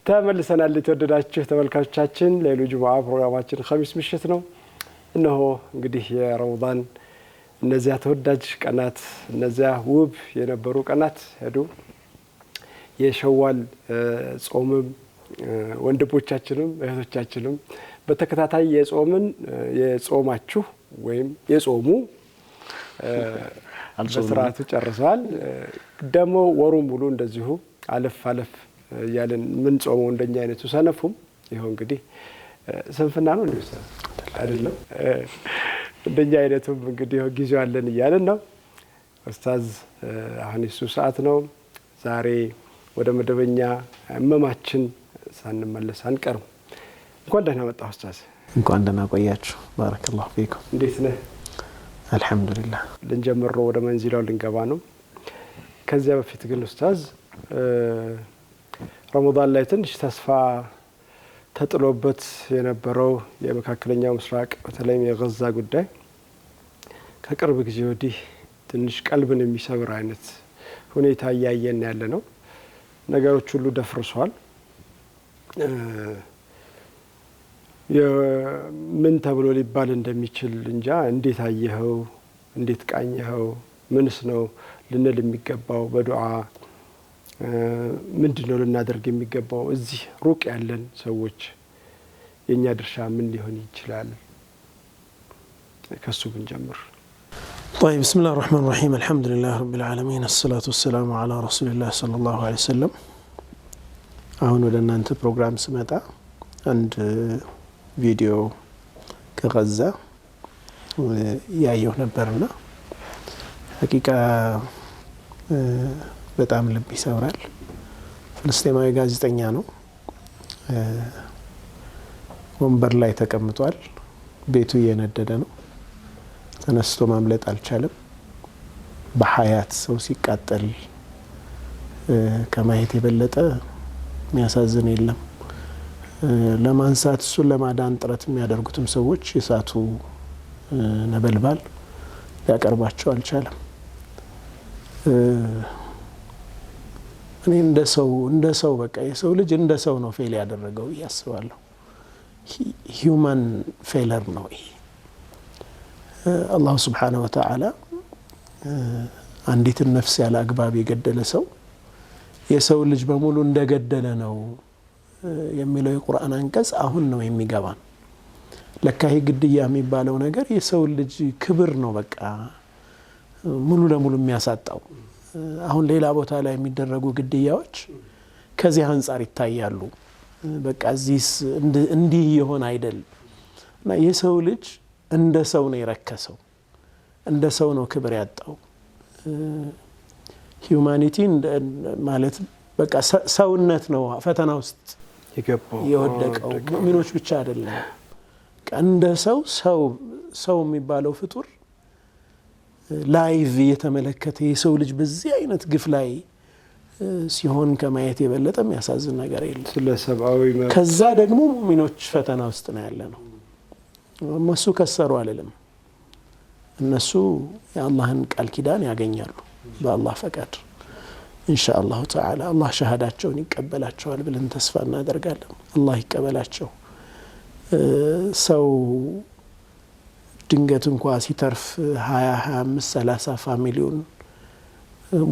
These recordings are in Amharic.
ተመልሰናል የተወደዳችሁ ተመልካቾቻችን ለይሉ ጁምዓ ፕሮግራማችን ኸሚስ ምሽት ነው እነሆ እንግዲህ የረመዳን እነዚያ ተወዳጅ ቀናት እነዚያ ውብ የነበሩ ቀናት ሄዱ የሸዋል ጾምም ወንድሞቻችንም እህቶቻችንም በተከታታይ የጾማችሁ ወይም የጾሙ በስርዓቱ ጨርሰዋል ደሞ ወሩ ሙሉ እንደዚሁ አለፍ ያለን ምን ጾመው እንደኛ አይነቱ ሰነፉም ይሄው እንግዲህ ሰንፈና ነው እንደዛ አይደለም እንደኛ አይነቱም እንግዲህ ጊዜው አለን ይያለን ነው ኡስታዝ አሁን እሱ ሰዓት ነው ዛሬ ወደ መደበኛ እመማችን ሳንመለስ አንቀርም እንኳን ደህና መጣ ኡስታዝ እንኳን ደህና ቆያችሁ ባረከላሁ ፊኩም እንዴት ነህ አልহামዱሊላህ ልንጀምር ወደ መንዚላው ልንገባ ነው ከዚያ በፊት ግን ኡስታዝ ረመዳን ላይ ትንሽ ተስፋ ተጥሎበት የነበረው የመካከለኛው ምስራቅ በተለይም የጋዛ ጉዳይ ከቅርብ ጊዜ ወዲህ ትንሽ ቀልብን የሚሰብር አይነት ሁኔታ ያያየን ያለ ነው ነገሮች ሁሉ ደፍርሷል ምን ተብሎ ሊባል እንደሚችል እንጃ እንዴት አየኸው እንዴት ቃኘኸው ምንስ ነው ልንል የሚገባው በዱዓ ምንድነው ልናደርግ የሚገባው እዚህ ሩቅ ያለን ሰዎች የኛ ድርሻ ምን ሊሆን ይችላል ከሱ ብንጀምር طيب بسم الله الرحمن الرحيم الحمد لله رب العالمين الصلاة والسلام على رسول الله صلى الله عليه وسلم አሁን ወደ እናንተ ፕሮግራም ስመጣ አንድ ቪዲዮ ከጋዛ ያየው ነበርና ሐቂቃ በጣም ልብ ይሰብራል ፍልስጤማዊ ጋዜጠኛ ነው ወንበር ላይ ተቀምጧል ቤቱ እየነደደ ነው ተነስቶ ማምለጥ አልቻለም በሐያት ሰው ሲቃጠል ከማየት የበለጠ የሚያሳዝን የለም ለማንሳት እሱን ለማዳን ጥረት የሚያደርጉትም ሰዎች የሳቱ ነበልባል ሊያቀርባቸው አልቻለም እኔ እንደ ሰው በቃ የሰው ልጅ እንደ ሰው ነው ፌል ያደረገው ያስባለሁ ሂዩማን ፌለር ነው ይሄ አላህ Subhanahu Wa Ta'ala አንዲት ነፍስ ያለ አግባብ የገደለ ሰው የሰው ልጅ በሙሉ እንደገደለ ነው የሚለው የቁርአን አንቀጽ አሁን ነው የሚገባን ለካ ይሄ ግድያ የሚባለው ነገር የሰው ልጅ ክብር ነው በቃ ሙሉ ለሙሉ የሚያሳጣው አሁን ሌላ ቦታ ላይ የሚደረጉ ግድያዎች ከዚህ አንፃር ይታያሉ በቃ እዚህ እንዲህ ይሆን አይደል እና የሰው ልጅ እንደ ሰው ነው የረከሰው እንደ ሰው ነው ክብር ያጣው ሂዩማኒቲ ማለት በቃ ሰውነት ነው ፈተና ውስጥ የወደቀው ሙእሚኖች ብቻ አይደለም እንደ ሰው የሚባለው ፍጡር ላይቭ የተመለከተ የሰው ልጅ በዚህ አይነት ግፍ ላይ ሲሆን ከማየት የበለጠ የሚያሳዝን ነገር የለም ስለሰብአዊ ከዛ ደግሞ ሙእሚኖች ፈተና ውስጥ ነው ያለነው እነሱ ከሰሩ አይደለም እነሱ የአላህን ቃል ኪዳን ያገኛሉ በአላህ ፈቃድ ኢንሻአላህ ተዓላ አላህ ሸሃዳቸውን ይቀበላቸዋል ብለን ተስፋ እናደርጋለን አላህ ይቀበላቸው ሰው ድንገት እንኳን ሲተርፍ 20 25 30 ፋሚሊውን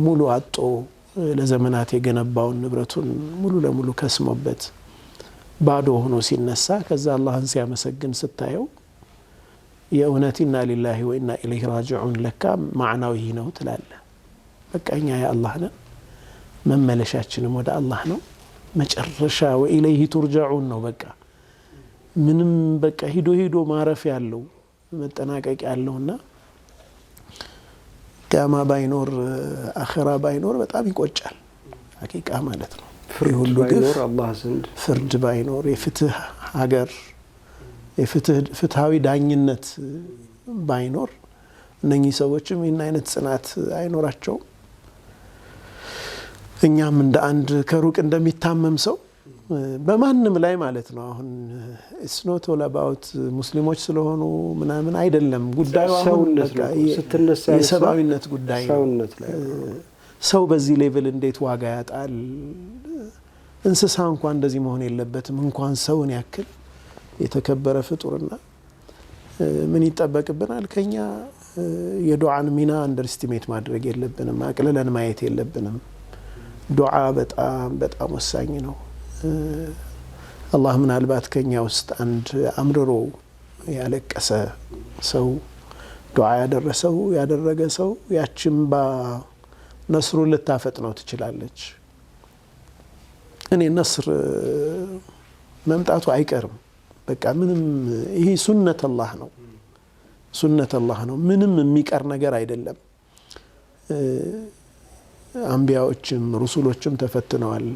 ሙሉ አጦ ለዘመናት የገነባውን ንብረቱን ሙሉ ለሙሉ ከስሞበት ባዶ ሆኖ ሲነሳ ከዛ አላህን ሲያመሰግን ስታየው የእውነትና ሊላሂ ወኢና ኢለይሂ ራጂዑን ለካ ማዕናው ይሄ ነው ትላለ በቃኛ ያ አላህ ነው መመለሻችንም ወደ አላህ ነው መጨረሻ ወኢለይሂ ቱርጃዑን ነው በቃ ምንም በቃ ሂዶ ማረፍ ያለው መጠናቀቅ ያለውና ቂያማ ባይኖር አኺራ ባይኖር በጣም ይቆጫል ሐቂቃ ማለት ነው ሁሉ ባይኖር አላህ ዘንድ ፍርድ ባይኖር የፍትህ ሀገር ፍትሃዊ ዳኝነት ባይኖር እነኚህ ሰዎችም ይህን አይነት ጽናት አይኖራቸው እኛም እንደ አንድ ከሩቅ እንደሚታመም ሰው በማንም ላይ ማለት ነው አሁን it's not all about ሙስሊሞች ስለሆኑ ምናምን አይደለም ጉዳዩ አሁን ስትነሳ የሰብአዊነት ጉዳይ ሰውነት ላይ ሰው በዚህ ሌቭል እንዴት ዋጋ ያጣል እንስሳ እንኳን እንደዚህ መሆን የለበትም እንኳን ሰውን ያክል የተከበረ ፍጡርና ምን ይጠበቅብናል ከኛ የዱዓን ሚና አንደርስቲሜት ማድረግ የለብንም አቅልለን ማየት የለብንም ዱዓ በጣም በጣም ወሳኝ ነው አላህ ምናልባት ከኛ ውስጥ አንድ አምርሮ ያለቀሰ ሰው ዱዓ ያደረገ ሰው ያችን ነስሩ ልታፈጥነው ትችላለች እኔ ነስር መምጣቱ አይቀርም በቃ ምንም ይሄ ሱነት አላህ ነው ምንም የሚቀር ነገር አይደለም አንቢያዎችም ሩሱሎችም ተፈትነዋል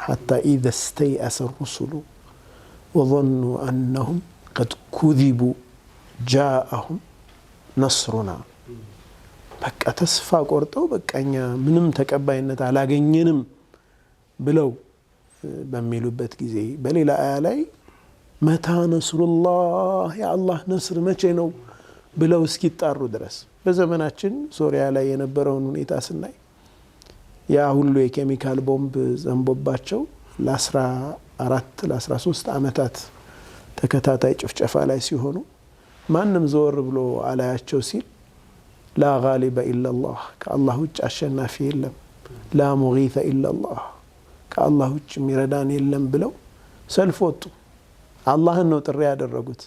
حتى إذا استيأس الرسل وظنوا أنهم قد كذبوا جاءهم نصرنا በቃ ተስፋ ቆርጠው በቃኛ ምንም ተቀባይነት አላገኘንም ብለው በሚሉበት ጊዜ በሌላ አያ ላይ መታ ነስሩላህ የአላህ ነስር መቼ ነው ብለው እስኪጣሩ ድረስ በዘመናችን ሶሪያ ላይ የነበረውን ሁኔታ ስናይ ያ ሁሉ የኬሚካል ቦምብ ዘንቦባቸው ለ13 ዓመታት ተከታታይ ጭፍጨፋ ላይ ሲሆኑ ማንም ዘወር ብሎ አላያቸው ሲል لا غالب إلا الله كالله وجه الشنافي يلم لا مغيث إلا الله كالله وجه ميردان يلم بلو سلفوتو الله انه ጥሪ ያደረጉት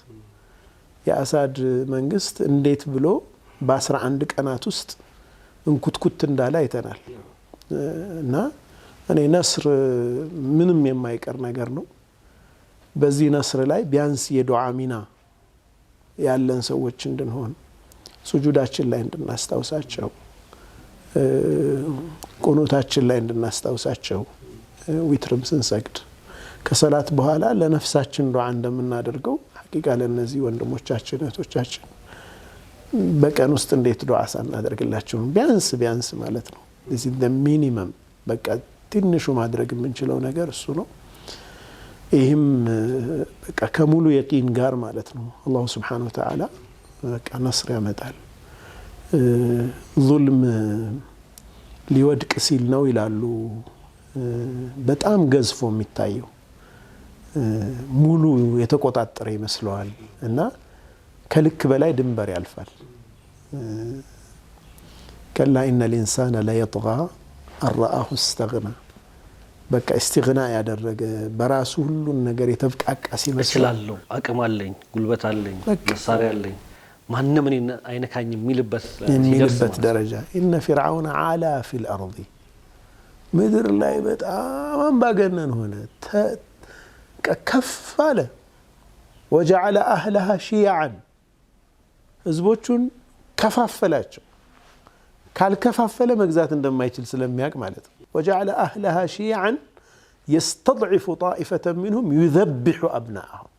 የአሳድ መንግስት እንዴት ብሎ በ11 ቀናት ውስጥ እንኩትኩት እንዳለ አይተናል እና እኔ ነስር ምንም የማይቀር ነገር ነው በዚህ ነስር ላይ ቢያንስ የዱዓ ሚና ያለን ሰዎች እንድንሆን ሱጁዳችን ላይ እንድናስታውሳቸው ቁኑታችን ላይ እንድናስታውሳቸው ዊትርም ስንሰግድ ከሰላት በኋላ ለነፍሳችን ዱዓ እንደምናደርገው ሐቂቃ ለነዚህ ወንድሞቻችን እህቶቻችን በቀን ውስጥ እንዴት ዱዓ ሳናደርግላቸው ቢያንስ ማለት ነው this is the minimum በቃ ትንሹ ማድረግ የምንችለው ነገር እሱ ነው ይህም በቃ ከሙሉ የቂን ጋር ማለት ነው አላሁ ስብሓነሁ ወተዓላ በቃ ነስር ያመጣል ዙልም ሊወድቅ ሲል ነው ይላሉ በጣም ገዝፎ የሚታየው ሙሉ የተቆጣጠረ ይመስለዋል እና ከልክ በላይ ድንበር ያልፋል ከላ ኢነ الانسان لا يطغى ان رآه استغنى በቃ استغناء ያደረገ በራሱ ሁሉን ነገር የተብቃቃ ሲመስላል አቅም አለኝ ጉልበት አለኝ መሳሪያ አለኝ ማንንም አይነካኝ የሚልበት ደረጃ ان فرعون علا في الارض ምድር ላይ በጣም አምባገነን ሆነ ከፍ አለ وجعل اهلها شيعا ህዝቦቹን ከፋፈላቸው ካልከፋፈለ መግዛት እንደማይችል ስለሚያውቅ ማለት ነው وجعل اهلها شيعا يستضعف طائفة منهم يذبح ابناءهم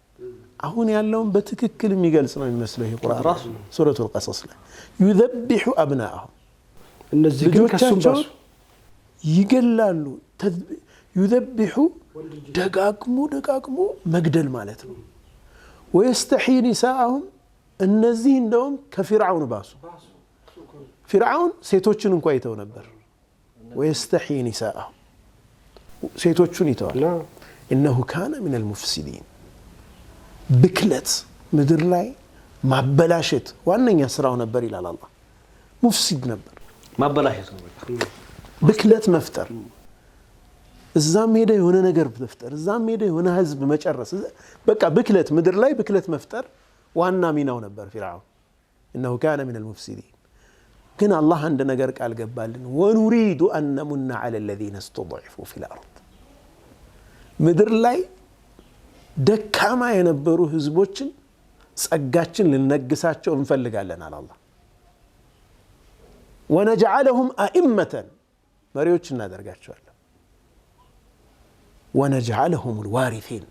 አሁን ያለውን በትክክል የሚገልጽ ነው የሚመስለው ይሄ ቁርአን ራሱ ሱረቱል ቀሰስ ላይ يذبح ابناءهم እነዚህ ግን ከሱባሱ ይገላሉ يذبح ደጋግሞ መግደል ማለት ነው ويستحيي نساءهم እነዚህ እንደውም ከፊርዓውን ባሱ ፊርዓውን ሴቶችን እንኳን ይተው ነበር ويستحيي نساءهم ሴቶቹን ይተዋል انه كان من المفسدين ብክለት ምድር ላይ ማበላሸት ዋነኛ ስራው ነበር ይላል አላህ ሙፍሲድ ነበር ማበላሸት ነው ብክለት መፍጠር እዛም ሄደ የሆነ ነገር መፍጠር እዛም ሄደ የሆነ ህዝብ መጨረስ በቃ ብክለት ምድር ላይ ብክለት መፍጠር ዋና ሚናው ነበር ፊርዓውን انه كان من المفسدين ግን አላህ አንድ ነገር ቃል ገባልን ወኑሪዱ አን ነሙና على الذين استضعفوا في الارض ምድር ላይ ደካማ የነበሩ ህዝቦችን ጸጋችን ልንነግሳቸው እንፈልጋለን አለ አላህ ونجعلهم ائمه መሪዎች እናደርጋቸዋለን ونجعلهم الوارثين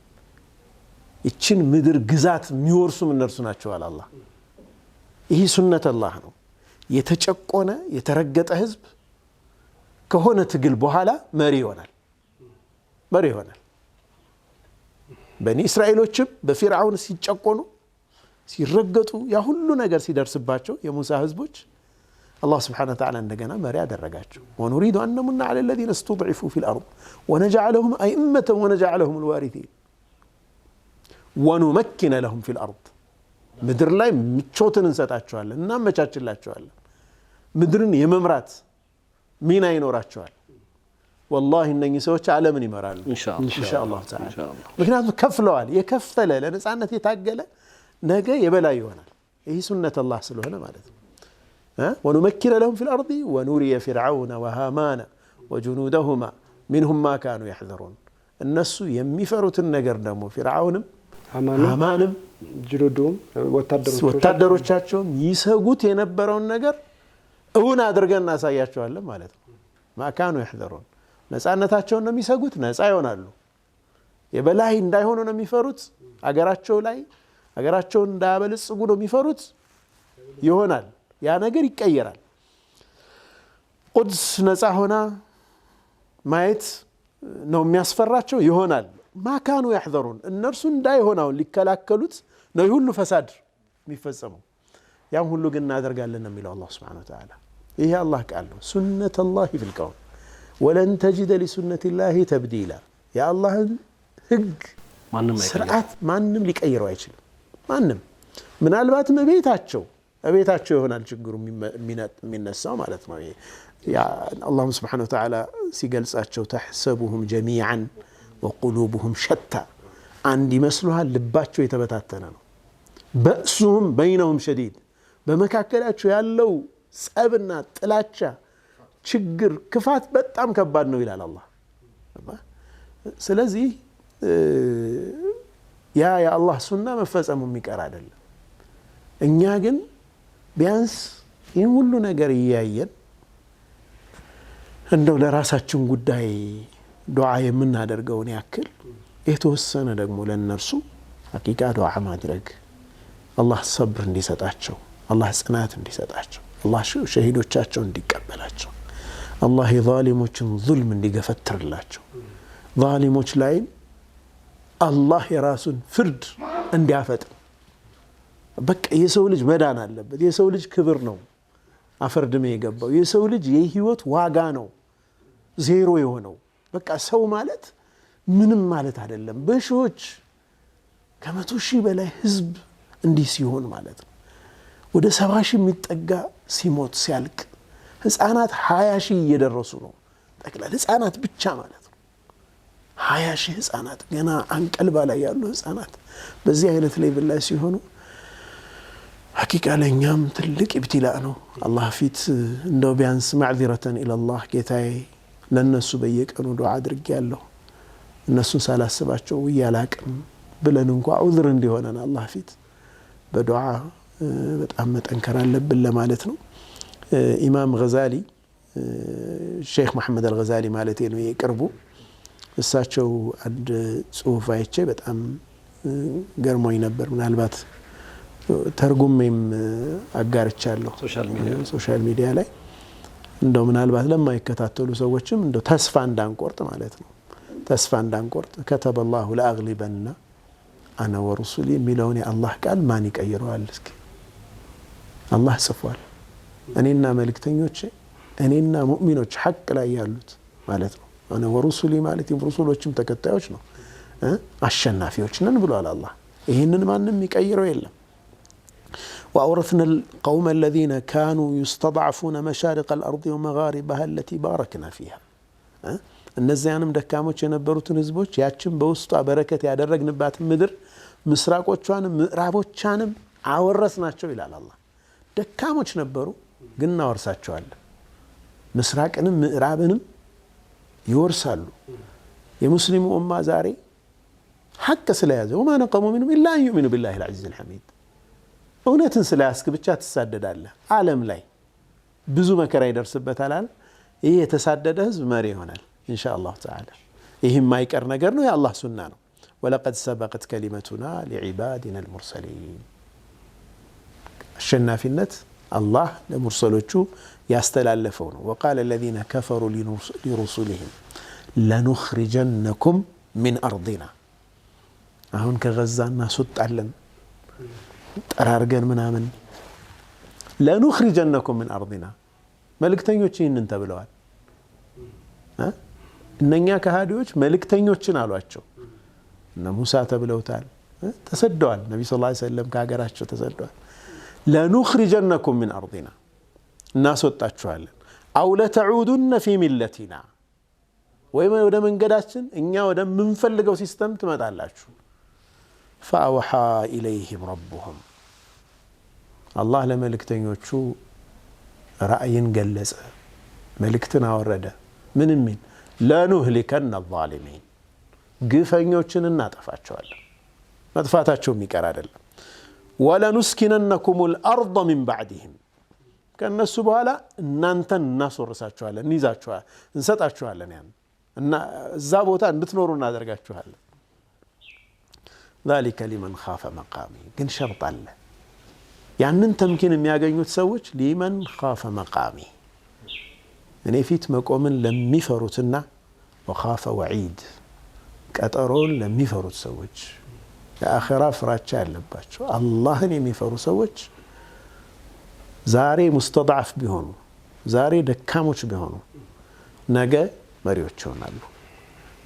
እቺን ምድር ግዛት የሚወርሱም እነርሱ ናቸው አለ አላህ ይህ ሱነት አላህ ነው የተጨቆነ የተረገጠ ህዝብ ከሆነ ትግል በኋላ መሪ ይሆናል በኒ እስራኤሎችም በፊርዓውን ሲጨቆኑ ሲረገጡ ያ ሁሉ ነገር ሲደርስባቸው የሙሳ ህዝቦች الله سبحانه وتعالى عندنا مريا درجاتهم ونريد أن نمن على الذين استضعفوا في الأرض ونجعلهم أئمة ونجعلهم الوارثين ونمكن لهم في الأرض مدر لاي متشوتن እንሰጣቸዋለን እናመቻችላቸዋለን ምድርን የመምራት ሚና ይኖራቸዋል والله እነኚህ ሰዎች ዓለምን ይመራሉ ኢንሻአላህ ተዓላ ምክንያቱም ከፍለዋል የከፈለ ለነጻነት የታገለ ነገ የበላይ ይሆናል ይሄ ሱነተ አላህ ስለሆነ ማለት ነው ونمكن لهم في الأرض ونري فرعون وهامان وجنودهما منهم ما كانوا يحذرون الناس يمفروا النجر دمو فرعون هامانم جنودهم ወታደሮቻቸው ይሰጉት የነበረውን ነገር እውን አድርገን እናሳያቸዋለን ማለት ነው ما كانوا يحذرون ነፃነታቸውን ነው የሚሰጉት ነፃ ይሆናሉ የበላይ እንዳይሆኑ ነው የሚፈሩት አገራቸው ላይ አገራቸውን እንዳያበለጽጉ ነው የሚፈሩት ይሆናል ያ ነገር ይቀየራል ቁድስ ነፃ ሆና ማየት ነው የሚያስፈራቸው ይሆናል ما كانوا يحذرون እነርሱ እንዳይሆነው ሊከላከሉት ነው ሁሉ ፈሳድ የሚፈጸመው ያም ሁሉ ግን እናደርጋለን ነው የሚለው አላህ Subhanahu Wa Ta'ala ይሄ አላህ ቃል ነው ሱነተ አላህ في الكون ولن تجد لسنة الله تبديلا يا الله ህግ ስርዓት ማንንም ሊቀይረው አይችልም ማንንም ምናልባት ቤታቸው ይሆናል ችግሩ የሚነሳው ማለት ነው ያ አላህ Subhanahu Wa Ta'ala ሲገልጻቸው تحسبهم جميعا وقلوبهم شتى عند يመስሉሃል ልባቸው የተበታተነ ነው በእሱም بينهم شديد በመካከላቸው ያለው ጸብና ጥላቻ ችግር ክፋት በጣም ከባድ ነው ይላል አላህ ስለዚህ ያ አላህ ሱና መፈጸሙ የሚቀር አይደለም እኛ ግን ቢያንስ ይሄን ሁሉ ነገር እያየን እንደው ለራሳችን ጉዳይ ዱዓ የምናደርገውን ያክል የተወሰነ ደግሞ ለነርሱ ሐቂቃ ዱዓ ማድረግ አላህ ሰብር እንዲሰጣቸው አላህ ጽናት እንዲሰጣቸው አላህ ሸሂዶቻቸው እንዲቀበላቸው አላህ የዛሊሞችን ዙልም እንዲገፈትርላቸው ዛሊሞች ላይ አላህ የራሱን ፍርድ እንዲያፈጥን በቃ የሰው ልጅ መዳን አለበት የሰው ልጅ ክብር ነው አፈርድሜ የገባው የሰው ልጅ የህይወት ዋጋ ነው ዜሮ የሆነው በቃ ሰው ማለት ምንም ማለት አይደለም በሺዎች ከመቶ ሺህ በላይ ህዝብ እንዲህ ሲሆን ማለት ነው ወደ 70 ሺህ የሚጠጋ ሲሞት ሲያልቅ ህፃናት 20 ሺህ እየደረሱ ነው ጠቅላላ ህፃናት ብቻ ማለት ነው 20 ሺህ ህፃናት ገና አንቀልባ ላይ ያሉ ህፃናት በዚህ አይነት ሌቭል ላይ ሲሆኑ ሐቂቃ ለኛም ትልቅ ኢብቲላእ ነው አላህ ፊት እንደው ቢያንስ ማዕዚረተን ኢላላህ ጌታዬ ለነሱ በየቀኑ ዱዓ አድርጌያለሁ እነሱን ሳላስባቸው ያላቅም ብለን እንኳን ዑዝር እንዲሆነን አላህ ፊት በዱዓ በጣም መጠንከር አለብን ለማለት ነው ኢማም ገዛሊ ሼክ መሐመድ አልገዛሊ ማለት ነው የቅርቡ እሳቸው አንድ ጽሁፍ አይቼ በጣም ገርሞኝ ነበር ምናልባት ተርጉሜም አጋርቻለሁ ሶሻል ሚዲያ ላይ እንደው ምናልባት ለማይከታተሉ ሰዎችም እንደው ተስፋ እንዳንቆርጥ ማለት ነው ተስፋ እንዳንቆርጥ كتب الله لاغلبن انا ورسلي ሚለውን የአላህ ቃል ማን ይቀይረዋል እስኪ አላህ ጽፏል እኔና መልእክተኞቼ እኔና ሙእሚኖች ሐቅ ላይ ያሉት ማለት ነው انا ورسلي ማለት የረሱሎችም ተከታዮች ነው አሸናፊዎች ነን ብሏል አላህ ይሄንን ማንንም ይቀይረው የለም وأورثنا القوم الذين كانوا يستضعفون مشارق الأرض ومغاربها التي باركنا فيها እነዚያንም ደካሞች የነበሩትን ህዝቦች ያችን በውስጧ በረከት ያደረግንባት ምድር ምስራቆቿንም ምዕራቦቿንም አወረስናቸው ይላል አላህ ደካሞች ነበሩ ግን እናወርሳቸዋለን ምስራቅንም ምዕራብንም ይወርሳሉ የሙስሊሙ ኡማ ዛሬ ሐቅ ስለያዘ وما نقموا منهم إلا أن يؤمنوا بالله العزيز الحميد እውነትን ስለያስክ ብቻ ትሳደዳለህ ዓለም ላይ ብዙ መከራ ይደርስበታል ይሄ የተሳደደ ህዝብ መሪ ይሆናል ኢንሻአላህ ተዓላ ይሄ የማይቀር ነገር ነው የአላህ ሱና ነው ولقد سبقت كلمتنا لعبادنا المرسلين አሸናፊነት አላህ ለሙርሰሎቹ ያስተላለፈው ነው وقال الذين كفروا لرسلهم لنخرجنكم من أرضنا አሁን ከገዛ እናስወጣለን ጠራርገን ምናምን لنخرجنكم من أرضنا መልእክተኞች ይህንን ተብለዋል። እነኛ ከሃዲዎች መልእክተኞችን አሏቸው። እነ ሙሳ ተብለውታል፣ ተሰደዋል። ነቢ ስ ላ ሰለም ከሀገራቸው ተሰደዋል። ለኑኽሪጀነኩም ሚን አርዲና እናስወጣችኋለን፣ አው ለተዑዱነ ፊ ሚለቲና ወይም ወደ መንገዳችን እኛ ወደምንፈልገው ሲስተም ትመጣላችሁ። ፈአውሓ ኢለይህም ረቡሁም አላህ ለመልእክተኞቹ ራእይን ገለጸ፣ መልእክትን አወረደ። ምን የሚል ለኑህሊከነ አዛሊሚን ግፈኞችን እናጠፋቸዋለን። መጥፋታቸው የሚቀር አይደለም። ወለኑስኪነነኩም ልአርض ሚን ባዕድህም ከእነሱ በኋላ እናንተን እናስወርሳችኋለን፣ እንይዛችኋለን፣ እንሰጣችኋለን። ያን እና እዛ ቦታ እንድትኖሩ እናደርጋችኋለን። ذلك لمن خاف مقامي ግን ሸርጥ አለ። ያንን ተምኪን የሚያገኙት ሰዎች ሊመን ኻፈ መቃሚ እኔ ፊት መቆምን ለሚፈሩትና ወኻፈ ወዒድ ቀጠሮን ለሚፈሩት ሰዎች የአኺራ ፍራቻ ያለባቸው አላህን የሚፈሩ ሰዎች ዛሬ ሙስተضعፍ ቢሆኑ ዛሬ ደካሞች ቢሆኑ ነገ መሪዎች ይሆናሉ።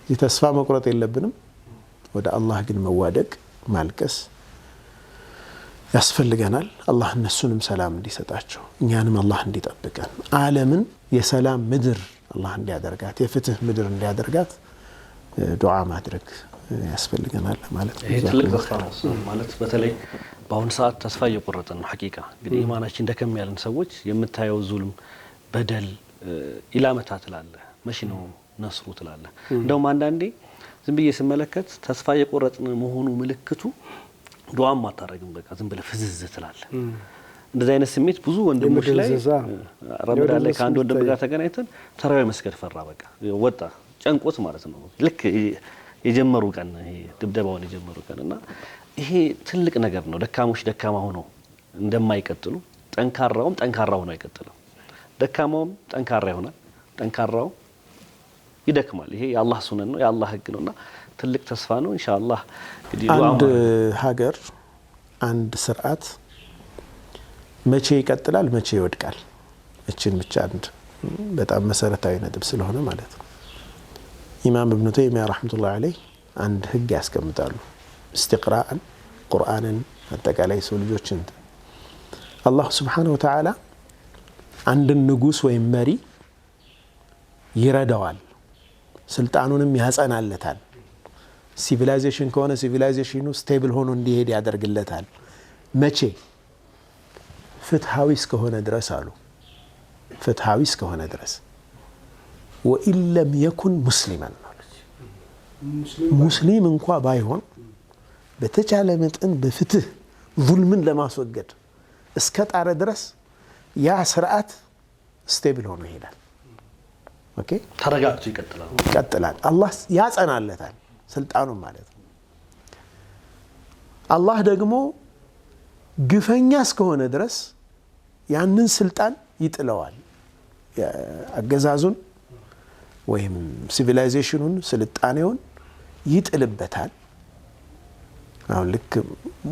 እዚህ ተስፋ መቁረጥ የለብንም። ወደ አላህ ግን መዋደቅ ማልቀስ ያስፈልገናል። አላህ እነሱንም ሰላም እንዲሰጣቸው እኛንም አላህ እንዲጠብቀን ዓለምን የሰላም ምድር አላህ እንዲያደርጋት የፍትህ ምድር እንዲያደርጋት ዱዓ ማድረግ ያስፈልገናል ማለት ነው። ይሄ ትልቅ ተስፋ ነው ማለት በተለይ በአሁን ሰዓት ተስፋ እየቆረጥን ነው። ሐቂቃ እንግዲህ ኢማናችን ደከም ያለን ሰዎች የምታየው ዙልም በደል ኢላመታ ትላለ መቼ ነው ነስሩ ትላለ። እንደውም አንዳንዴ ዝም ብዬ ስመለከት ተስፋ እየቆረጥን መሆኑ ምልክቱ ዱዓም አታረግም፣ በቃ ዝም ብለህ ፍዝዝ ትላለህ። እንደዚህ አይነት ስሜት ብዙ ወንድሞች ላይ ረመዳን ላይ ከአንድ ወንድም ጋር ተገናኝተን ተራዊ መስገድ ፈራ፣ በቃ ወጣ ጨንቆት ማለት ነው። ልክ የጀመሩ ቀን ይሄ ድብደባውን የጀመሩ ቀን እና ይሄ ትልቅ ነገር ነው። ደካሞች ደካማ ሆነው እንደማይቀጥሉ ጠንካራውም ጠንካራ ሆኖ አይቀጥልም። ደካማውም ጠንካራ ይሆናል፣ ጠንካራው ይደክማል። ይሄ የአላህ ሱነን ነው፣ የአላህ ህግ ነውና ትልቅ ተስፋ ነው። ኢንሻአላህ እንግዲህ አንድ ሀገር አንድ ስርዓት መቼ ይቀጥላል መቼ ይወድቃል እችን ብቻ አንድ በጣም መሰረታዊ ነጥብ ስለሆነ ማለት ነው። ኢማም ኢብኑ ተይሚያ ረህመቱላሂ ዐለይህ አንድ ህግ ያስቀምጣሉ። ኢስቲቅራአን ቁርአንን አጠቃላይ ሰው ልጆችን አላህ ሱብሓነሁ ወተዓላ አንድን ንጉስ ወይም መሪ ይረዳዋል፣ ስልጣኑንም ያጸናለታል። ሲቪላይዜሽን ከሆነ ሲቪላይዜሽኑ ስቴብል ሆኖ እንዲሄድ ያደርግለታል። መቼ? ፍትሃዊ እስከሆነ ድረስ አሉ። ፍትሃዊ እስከሆነ ድረስ ወኢን ለም የኩን ሙስሊማን ሙስሊም እንኳ ባይሆን በተቻለ መጠን በፍትህ ዙልምን ለማስወገድ እስከ ጣረ ድረስ ያ ስርዓት ስቴብል ሆኖ ይሄዳል። ኦኬ ተረጋግቶ ይቀጥላል። አላህ ያጸናለታል ስልጣኑን ማለት ነው። አላህ ደግሞ ግፈኛ እስከሆነ ድረስ ያንን ስልጣን ይጥለዋል። አገዛዙን ወይም ሲቪላይዜሽኑን ስልጣኔውን ይጥልበታል። አሁን ልክ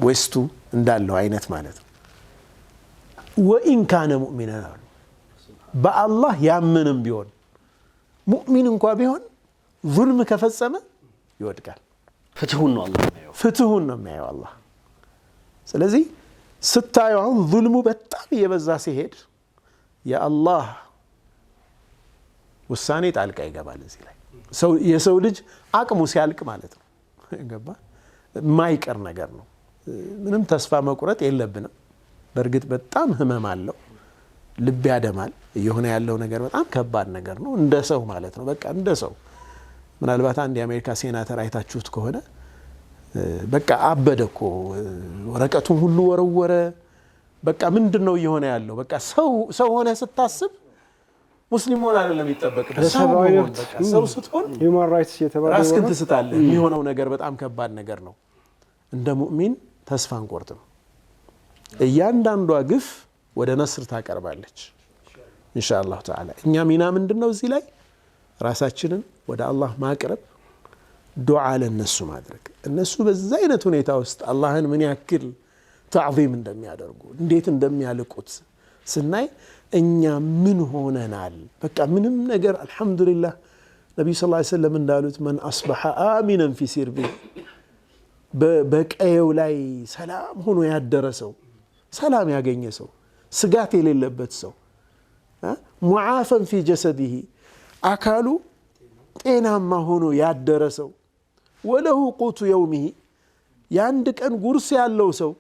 ዌስቱ እንዳለው አይነት ማለት ነው። ወኢን ካነ ሙእሚናን አሉ በአላህ ያመነም ቢሆን ሙእሚን እንኳ ቢሆን ዙልም ከፈጸመ ይወድቃል። ፍትሁን ነው አላህ የሚያየው፣ ፍትሁን ነው የሚያየው አላህ። ስለዚህ ስታየው አሁን ዙልሙ በጣም እየበዛ ሲሄድ የአላህ ውሳኔ ጣልቃ ይገባል። እዚህ ላይ የሰው ልጅ አቅሙ ሲያልቅ ማለት ነው ገባ የማይቀር ነገር ነው። ምንም ተስፋ መቁረጥ የለብንም። በእርግጥ በጣም ህመም አለው፣ ልብ ያደማል። እየሆነ ያለው ነገር በጣም ከባድ ነገር ነው። እንደ ሰው ማለት ነው በቃ እንደ ሰው ምናልባት አንድ የአሜሪካ ሴናተር አይታችሁት ከሆነ በቃ አበደ እኮ ወረቀቱን ሁሉ ወረወረ። በቃ ምንድነው እየሆነ ያለው? በቃ ሰው ሆነ ስታስብ ሙስሊም ሆነ አይደለም የሚጠበቅበት ሰው ስትሆን ሂውማን ራይትስ የተባለው ራስህን ትስታለህ። የሚሆነው ነገር በጣም ከባድ ነገር ነው። እንደ ሙእሚን ተስፋ አንቆርጥም። እያንዳንዷ ግፍ ወደ ነስር ታቀርባለች ኢንሻአላህ ተዓላ። እኛ ሚና ምንድነው እዚህ ላይ ራሳችንን ወደ አላህ ማቅረብ፣ ዱዓ ለነሱ ማድረግ። እነሱ በዛ አይነት ሁኔታ ውስጥ አላህን ምን ያክል ተዕዚም እንደሚያደርጉ እንዴት እንደሚያልቁት ስናይ እኛ ምን ሆነናል? በቃ ምንም ነገር አልহামዱሊላህ ነብዩ ሰለላሁ ዐለይሂ ወሰለም እንዳሉት من اصبح امنا في سربه በቀየው ላይ ሰላም ሆኖ ያደረሰው ሰላም ያገኘ ሰው ስጋት የሌለበት ሰው ሙዓፈን في جسده አካሉ ጤናማ ሆኖ ያደረሰው ወለሁ ቁቱ يومه ያንድ ቀን ጉርስ ያለው ሰው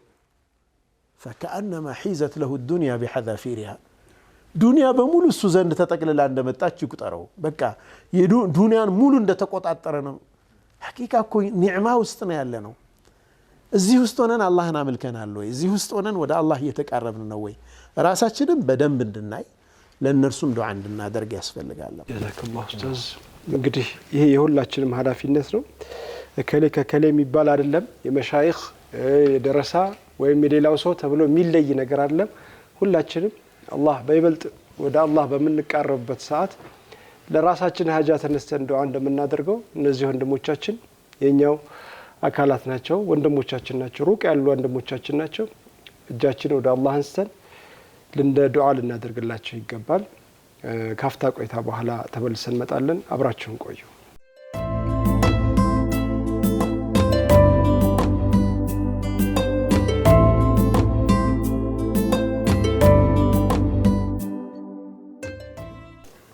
فكأنما حيزت له الدنيا بحذافيرها ዱንያ በሙሉ እሱ ዘንድ ተጠቅልላ እንደመጣች ይቁጠረው በቃ ዱንያን ሙሉ እንደተቆጣጠረ ነው ሐቂቃ እኮ ኒዕማ ውስጥ ነው ያለ ነው እዚህ ውስጥ ሆነን አላህን አምልከናል ወይ እዚህ ውስጥ ሆነን ወደ አላህ እየተቃረብን ነው ወይ ራሳችንን በደንብ እንድናይ ለነርሱም ዱዓ እንድናደርግ ያስፈልጋል ጀዛከላሁ ኡስታዝ እንግዲህ ይሄ የሁላችንም ኃላፊነት ነው ከከለ የሚባል አይደለም የመሻይኽ የደረሳ ወይም የሌላው ሰው ተብሎ የሚለይ ነገር አይደለም ሁላችንም አላህ በይበልጥ ወደ አላህ በመንቃረብበት ሰዓት ለራሳችን ሀጃ ተነስተን ዱዓ እንደምናደርገው እነዚህ ወንድሞቻችን የኛው አካላት ናቸው ወንድሞቻችን ናቸው ሩቅ ያሉ ወንድሞቻችን ናቸው እጃችን ወደ አላህ አንስተን ዱዓ ልናደርግላቸው ይገባል ካፍታ ቆይታ በኋላ ተመልሰን መጣለን አብራችሁን ቆዩ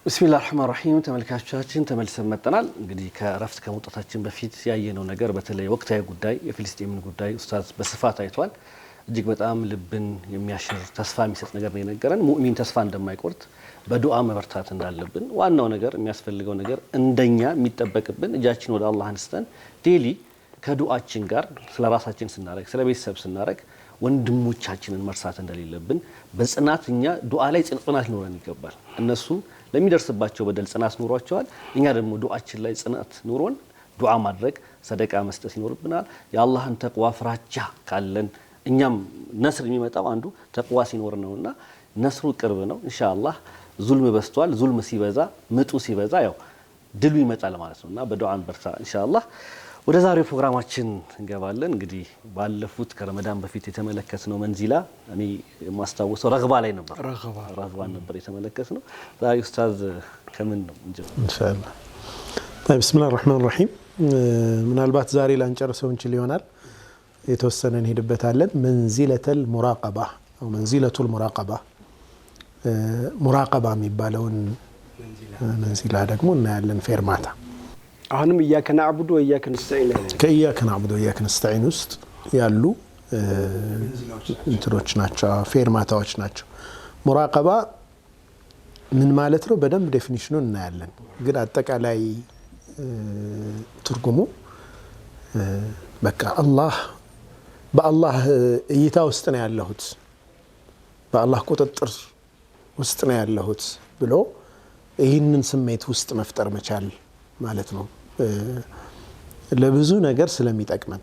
ቢስሚላሂር ረህማኒር ረሂም ተመልካቾቻችን ተመልሰን መጣናል እንግዲህ ከረፍት ከመውጣታችን በፊት ያየነው ነገር በተለይ ወቅታዊ ጉዳይ የፍልስጤምን ጉዳይ ኡስታዝ በስፋት አይቷል እጅግ በጣም ልብን የሚያሽር ተስፋ የሚሰጥ ነገር ነው የነገረን ሙእሚን ተስፋ እንደማይቆርጥ በዱዓ መበርታት እንዳለብን ዋናው ነገር የሚያስፈልገው ነገር እንደኛ የሚጠበቅብን እጃችን ወደ አላህ አንስተን ዴሊ ከዱዓችን ጋር ስለራሳችን ስናረግ ስለቤተሰብ ስናረግ ወንድሞቻችንን መርሳት እንደሌለብን በጽናትኛ ዱዓ ላይ ጽናት ሊኖረን ይገባል እነሱ ለሚደርስባቸው በደል ጽናት ኑሯቸዋል እኛ ደግሞ ዱዓችን ላይ ጽናት ኑሮን ዱዓ ማድረግ ሰደቃ መስጠት ይኖርብናል የአላህን ተቅዋ ፍራቻ ካለን እኛም ነስር የሚመጣው አንዱ ተቅዋ ሲኖር ነውና ነስሩ ቅርብ ነው ኢንሻአላህ ዙልም በስቷል ዙልም ሲበዛ ምጡ ሲበዛ ያው ድሉ ይመጣል ማለት ነውና በዱዓን በርታ ኢንሻአላህ ወደ ዛሬው ፕሮግራማችን እንገባለን እንግዲህ ባለፉት ከረመዳን በፊት የተመለከትነው መንዚላ እኔ ማስተዋወሰው ረግባ ላይ ነበር ረግባ ነበር የተመለከትነው ዛሬ ኡስታዝ ከምን ነው ኢንሻአላህ ቢስሚላሂር ረህማኒር ረሂም ምናልባት ዛሬ ላንጨርሰው እንችል ይሆናል የተወሰነን ሄድበታለን መንዚለተል ሙራቀባ او መንዚለቱል ሙራቀባ ሙራቀባ የሚባለውን መንዚላ ደግሞ እናያለን ፌርማታ አሁንም ኢያከ ነዕቡዱ ወኢያከ ነስተዒን ከኢያከ ነዕቡዱ ወኢያከ ነስተዒን ውስጥ ያሉ እንትሮች ናቸው ፌርማታዎች ናቸው ሙራቀባ ምን ማለት ነው በደንብ ዴፊኒሽኑን እናያለን ግን አጠቃላይ ትርጉሙ በቃ በአላህ እይታ ውስጥ ነው ያለሁት በአላህ ቁጥጥር ውስጥ ነው ያለሁት ብሎ ይህንን ስሜት ውስጥ መፍጠር መቻል ማለት ነው ለብዙ ነገር ስለሚጠቅመን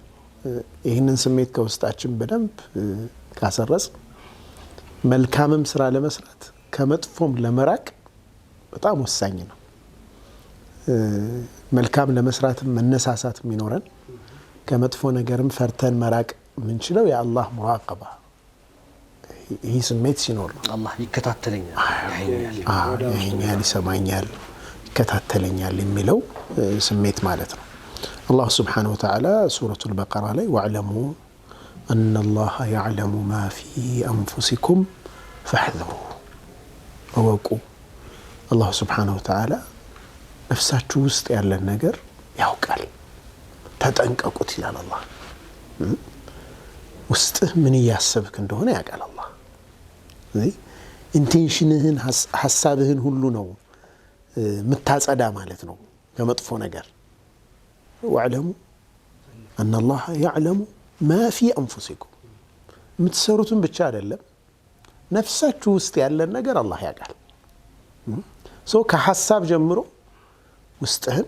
ይህንን ስሜት ከውስጣችን በደንብ ካሰረጽ መልካምም ስራ ለመስራት ከመጥፎም ለመራቅ በጣም ወሳኝ ነው መልካም ለመስራት መነሳሳት የሚኖረን ከመጥፎ ነገርም ፈርተን መራቅ ምንችለው የአላህ ሙራቀባ ይህ ስሜት ሲኖር ነው አላህ ይከታተለኛል ያየኛል ይሰማኛል ይከታተለኛል የሚለው ስሜት ማለት ነው አላህ Subhanahu Wa Ta'ala ሱረቱል በቀራ ላይ ወዕለሙ أن الله يعلم ما في أنفسكم فاحذروا ወቁ አላህ Subhanahu Wa Ta'ala ነፍሳችሁ ውስጥ ያለ ነገር ያውቃል ተጠንቀቁት ይላል አላህ ውስጥ ምን ያሰብክ እንደሆነ ያውቃል አላህ ኢንቴንሽንህን ሐሳብህን ሁሉ ነው ምታጸዳ ማለት ነው ከመጥፎ ነገር ወዕለሙ أن الله يعلم ما في أنفسكم ምትሰሩትን ብቻ አይደለም ነፍሳችሁ ውስጥ ያለ ነገር አላህ ያውቃል ከሐሳብ ጀምሮ ውስጥህን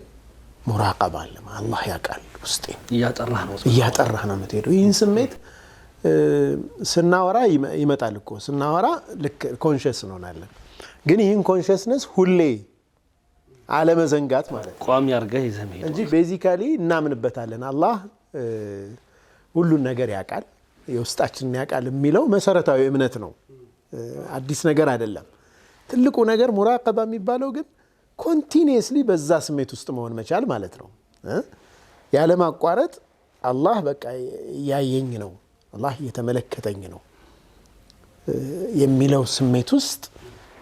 ሙራቀባ አለ አላህ ያውቃል ውስጤን እያጠራህ ነው የምትሄደው ይህን ስሜት ስናወራ ይመጣል እኮ ስናወራ ልክ ኮንሽስ እንሆናለን ግን ይህን ኮንሽስነስ ሁሌ አለመዘንጋት ማለት ቋሚ አርገህ ይዘመይ እንጂ ቤዚካሊ እናምንበታለን አላህ ሁሉን ነገር ያውቃል የውስጣችንን ያውቃል የሚለው መሰረታዊ እምነት ነው አዲስ ነገር አይደለም። ትልቁ ነገር ሙራቀባ የሚባለው ግን ኮንቲኒየስሊ በዛ ስሜት ውስጥ መሆን መቻል ማለት ነው። ያለማቋረጥ አላህ በቃ ያየኝ ነው፣ አላህ እየተመለከተኝ ነው የሚለው ስሜት ውስጥ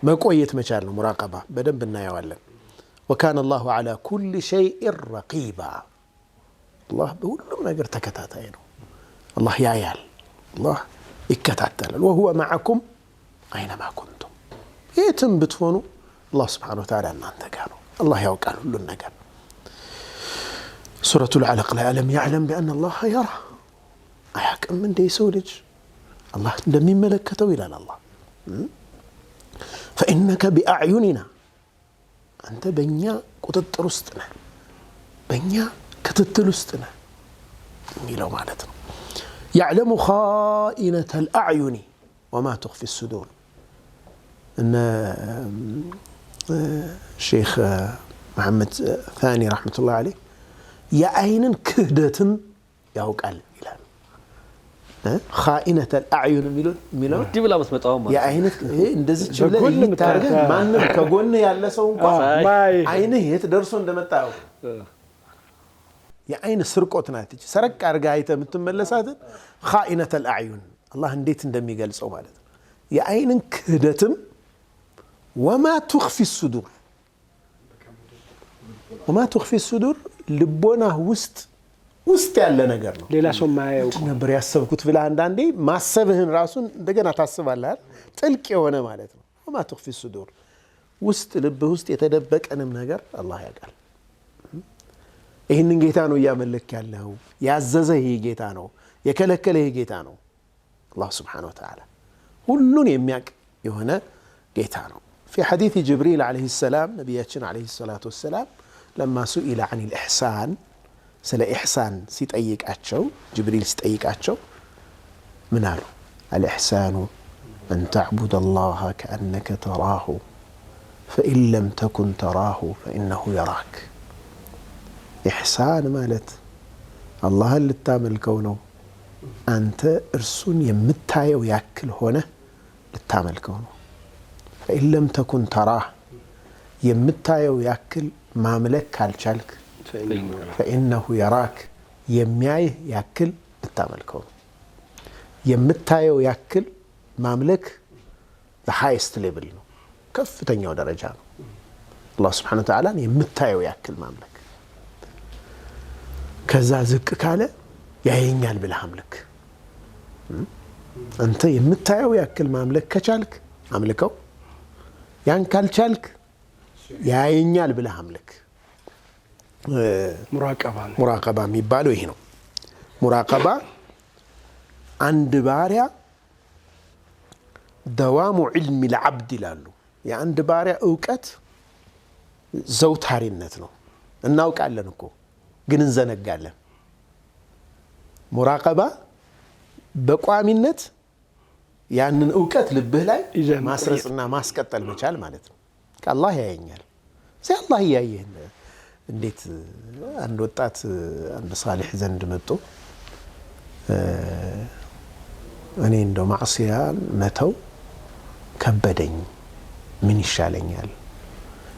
መቆየት መቻል ነው ሙራቀባ። በደንብ እናየዋለን። ወካነ አላሁ ዐላ ኩሊ ሸይኢን ረቂባ። አላህ በሁሉም ነገር ተከታታይ ነው። አላህ ያያል፣ አላህ ይከታተላል። ወሁወ መዐኩም አይነማ ኩንቱም፣ የትም ብትሆኑ አላህ ስብሓነሁ ወተዓላ እናንተ ጋር ነው። አላህ ያውቃል ሁሉን ነገር። ሱረቱል ዐለቅ ላይ አለም ያዕለም ቢአነ አላህ የራ፣ አያውቅም እንደ የሰው ልጅ አላህ እንደሚመለከተው ይላል አላህ። ፈኢነከ ቢአዕዩኒና፣ አንተ በእኛ ቁጥጥር ውስጥ ነህ፣ በእኛ ክትትል ውስጥ ነህ የሚለው ማለት ነው። ያዕለሙ ኻኢነተል አዕዩኒ ወማ ቱኽፊ ሱዱር። እነ ሼክ መሐመድ ታኒ ረሕመቱላህ ዐለይህ የአይንን ክህደትም ያውቃል ይላል። ኻኢነተል አዕዩን የሚለው እንዲህ ብላ መስመጣው ማለት የአይነት እንደዚች ብለህ ይታርገ ማንም ከጎን ያለ ሰው እንኳን አይንህ የት ደርሶ እንደመጣ የአይን ስርቆት ናት። ሰረቅ አድርገህ አይተህ የምትመለሳትን ኻኢነተል አዕዩን አላህ እንዴት እንደሚገልጸው ማለት ነው። የአይንን ክህደትም ወማ ቱኽፊ ሱዱር፣ ወማ ቱኽፊ ሱዱር ልቦናህ ውስጥ ያለ ነገር ነው። ሌላ ሰው ማያየው ነበር ያሰብኩት ብለህ አንዳንዴ ማሰብህን ራሱን እንደገና ታስባለህ። ጥልቅ የሆነ ማለት ነው። ወማ ቱኽፊ ሱዱር ውስጥ ልብህ ውስጥ የተደበቀንም ነገር አላህ ያውቃል። ይህንን ጌታ ነው እያመለክ ያለው። ያዘዘ ይሄ ጌታ ነው፣ የከለከለ ይሄ ጌታ ነው። አላህ ስብሓነሁ ወተዓላ ሁሉን የሚያውቅ የሆነ ጌታ ነው። ፊ ሐዲስ ጅብሪል ዓለይሂ ሰላም ነቢያችን ዓለይሂ ሰላቱ ወሰላም ለማ ሱኢለ ዐኒል ኢሕሳን፣ ስለ ኢሕሳን ሲጠይቃቸው ጅብሪል ሲጠይቃቸው ምን አሉ? አልኢሕሳኑ አን ተዕቡደ አላህ ከአነከ ተራሁ ፈኢን ለም ተኩን ተራሁ ፈኢነሁ የራክ። ኢሕሳን ማለት አላህን ልታመልከው ነው፣ አንተ እርሱን የምታየው ያክል ሆነ ልታመልከው ነው። ፈኢን ለም ተኩን ተራህ፣ የምታየው ያክል ማምለክ ካልቻልክ ፈኢነሁ የራክ፣ የሚያይህ ያክል ልታመልከው ነው። የምታየው ያክል ማምለክ ሃይስት ሌቭል ነው፣ ከፍተኛው ደረጃ ነው። አላህ ስብሓነሁ ወተዓላን የምታየው ያክል ማምለክ። ከዛ ዝቅ ካለ ያየኛል ብለህ አምልክ። አንተ የምታየው ያክል ማምለክ ከቻልክ አምልከው፣ ያን ካልቻልክ ያየኛል ብለህ አምልክ። ሙራቀባ የሚባለው ይሄ ነው። ሙራቀባ አንድ ባሪያ ደዋሙ ዒልሚ ልዓብድ ይላሉ። የአንድ ባሪያ እውቀት ዘውታሪነት ነው። እናውቃለን እኮ ግን እንዘነጋለን። ሙራቀባ በቋሚነት ያንን እውቀት ልብህ ላይ ማስረጽና ማስቀጠል መቻል ማለት ነው። ከአላህ ያየኛል እዚያ አላህ እያየህ እንዴት አንድ ወጣት አንድ ሳሊሕ ዘንድ መጥቶ እኔ እንደው ማዕሲያን መተው ከበደኝ፣ ምን ይሻለኛል?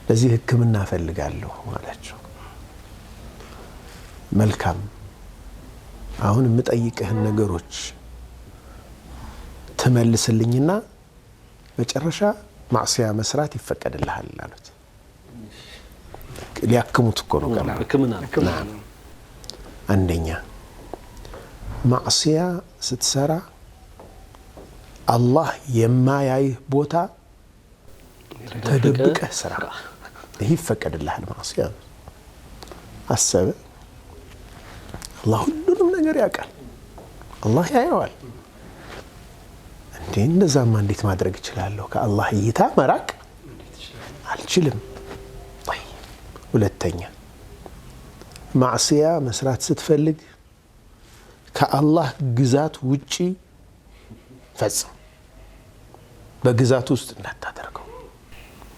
ለዚህ ሕክምና እፈልጋለሁ አላቸው። መልካም፣ አሁን የምጠይቅህን ነገሮች ትመልስልኝና መጨረሻ ማዕሲያ መስራት ይፈቀድልሃል አሉት። ሊያክሙት እኮ ነው ሕክምና። አንደኛ ማዕሲያ ስትሰራ አላህ የማያይህ ቦታ ተደብቀህ ስራ፣ ይህ ይፈቀድልሃል። ማዕሲያ አሰበ፣ አላህ ሁሉንም ነገር ያውቃል፣ አላህ ያየዋል። እንዴ እንደዛማ እንዴት ማድረግ እችላለሁ? ከአላህ እይታ መራቅ አልችልም። ሁለተኛ ማዕሲያ መስራት ስትፈልግ ከአላህ ግዛት ውጪ ፈጽም፣ በግዛት ውስጥ እንዳታደርገው።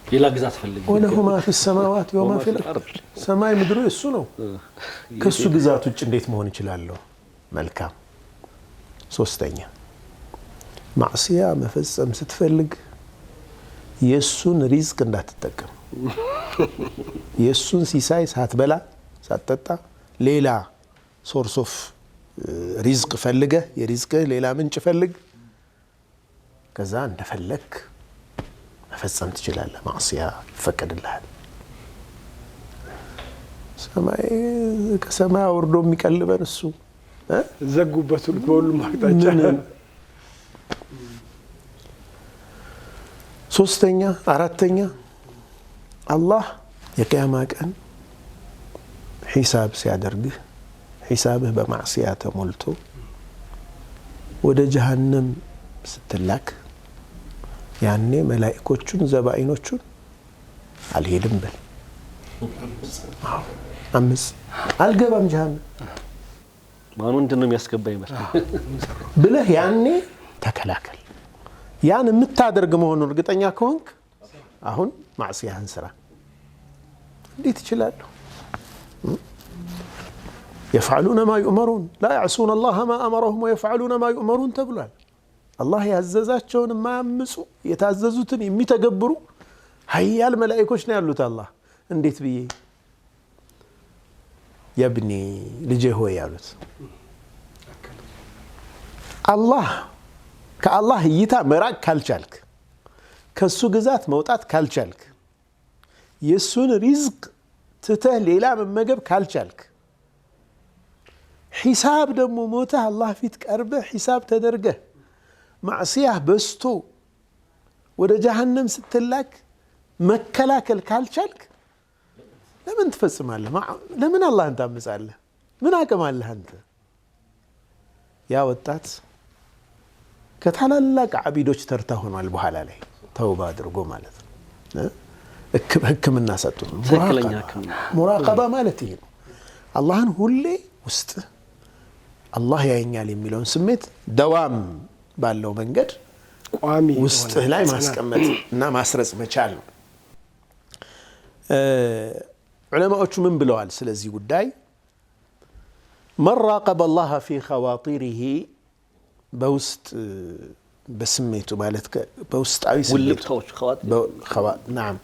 ሌላ ግዛት ፈልግ። ወለሁ ማ ፊ ሰማዋት ወማ ፊል አርድ፣ ሰማይ ምድሩ እሱ ነው። ከሱ ግዛት ውጭ እንዴት መሆን ይችላለሁ? መልካም። ሶስተኛ ማዕሲያ መፈጸም ስትፈልግ የሱን ሪዝቅ እንዳትጠቀም የሱን ሲሳይ ሳትበላ ሳትጠጣ ሌላ ሶርስ ኦፍ ሪዝቅ ፈልገ የሪዝቅ ሌላ ምንጭ ፈልግ ከዛ እንደፈለክ መፈጸም ትችላለህ ማዕሲያ ይፈቀድልሃል ሰማይ ከሰማይ ወርዶ የሚቀልበን እሱ ዘጉበት ሁሉ ማቅጣጫ ሶስተኛ አራተኛ አላህ የቂያማ ቀን ሒሳብ ሲያደርግህ ሒሳብህ በማዕሲያ ተሞልቶ ወደ ጀሃነም ስትላክ ያኔ መላእክቶቹን ዘባኢኖቹን አልሄድም በል አምስ አልገባም ጀሃነም ማኑ እንደነው የሚያስገባኝ መስሎኝ ብለህ ያኔ ተከላከል ያን የምታደርግ መሆኑን እርግጠኛ ከሆንክ አሁን ማዕሲያህን ስራ እንዴት ይችላል يفعلون ما يؤمرون لا يعصون الله ما أمرهم ويفعلون ما يؤمرون تبلال الله يعززاتهم ما يمسوا يتعززوتن يمتقبروا هيا الملائكوش نيالوت الله انديت بيه يا ابني لجي هو يالوت الله كالله يتا مراك كالشالك كسو قزات موتات كالشالك يسون رزق تته ليلا من مقب كالشالك حساب دمو موته الله فيتك أربع حساب تدرجه معصيه بستو وده جهنم ستلاك مكلاك الكالشالك لمن تفسم الله لمن الله انت مسأله من أكم الله انت يا وطات كتحللك عبيدوش ترتاهون على البحال عليه توبة درقو مالت اكم الناس مراقبة مالتي الله هو اللي وسط الله يعينيال የሚለውን ስሜት دوام ባለው መንገድ ቋሚ ውስጥ ላይ ማስቀመጥ እና ማስረጽ መቻል ነው ዑለማዎቹ ምን ብለዋል ስለዚህ ጉዳይ من راقب الله في خواطره በውስጥ በስሜቱ ማለት በውስጣዊ ስሜቱ نعم